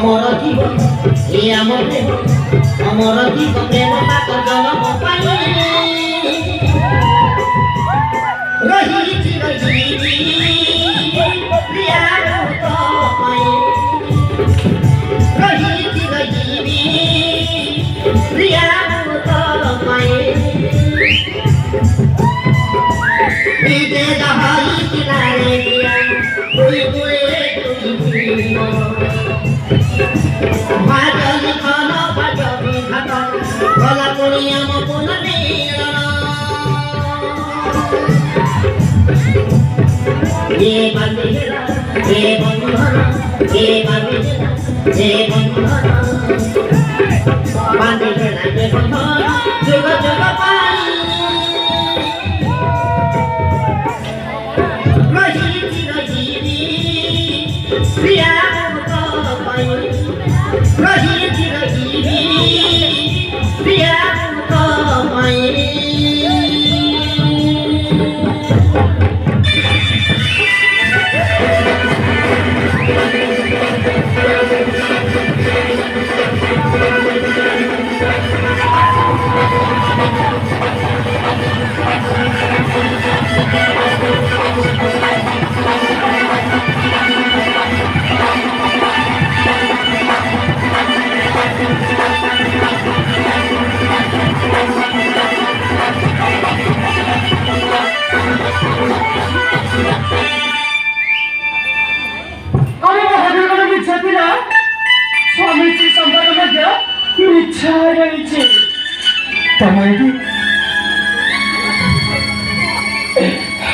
অমর জীবন এ আমার প্রেম অমর জীবন প্রেম তাক জনম পাই রহি চিরজীবী প্রিয়ার পাই রহি চিরজীবী প্রিয়ার পাই বিদে দহাই কিনারে দিয়া তুই তুই ভাজলি খান ভাজলি ঘাট গলা পড়ি আম পুনরে এ বান্দিরা এ বন্ধন এ বান্দিরা এ বন্ধন বান্দিরা এ বন্ধন যুগ যুগ পাই রহি চিরজীবী প্রিয়া রহি চিরজীবী প্রিয়া পাই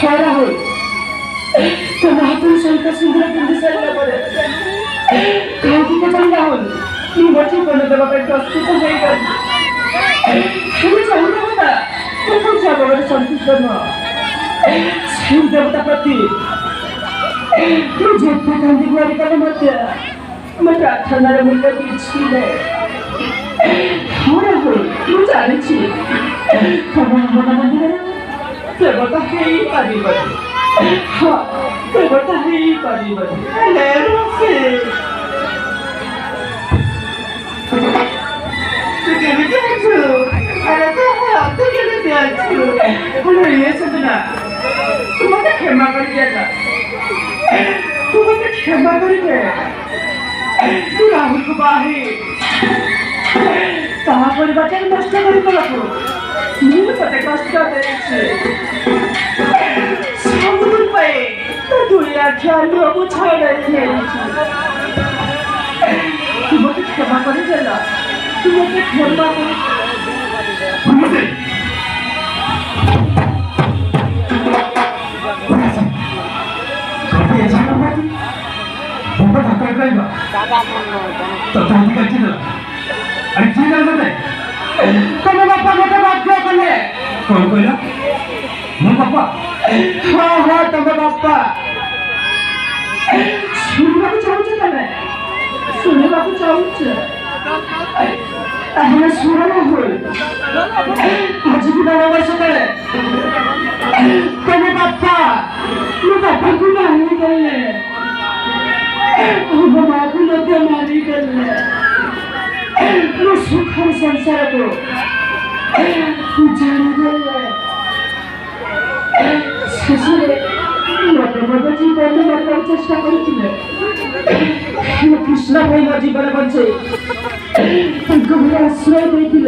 Rahul, kenapa saya sudah punya saya pada? Kalau kita cari Rahul, ini macam mana dalam pentas kita jalan? Kita cari mana? Kita cari mana santus mana? Sudah bertapati. Kita jatuhkan di luar kalau mata tanah mereka kecil. Rahul, kita cari sih. Kamu mana? দেবতা হেই পারিবারি দেবতা হেই পারিবারি তুই কেমনি আছো আরে তো তুই কেমনি আছো আমার ইয়েছে না তোমাকে ক্ষমা করে দিয়েটা তোমাকে ক্ষমা করে দে তুই রাহুলকে বাহি তাহা পরিবারটা নষ্ট করে ফেলাবো Ini pada kasta desse. Sambil baik, dunia jalu aku cari ini. Cuma kita makan aja lah. Cuma kita makan. Tapi yang sana mati, bukan tak kaya lah. Tak tahu kita cina. Ada cina mana? Kamu bapa kita baca kan le? Kau kau lah? Mana bapa? Ha, kamu bapa. Sudah aku tahu je kan le? Sudah aku tahu je. Ahana sudah mahul. Haji kita orang sekali. Kamu bapa, lu bapa aku mari kan le? Oh bapa aku nanti mari kan le? Lu suka संसार को जाने शेषे मत जीवन में चेष्टा करेছিলেন কৃষ্ণ ভাই জীবনে বলছে আশ্রয় দিয়েছিল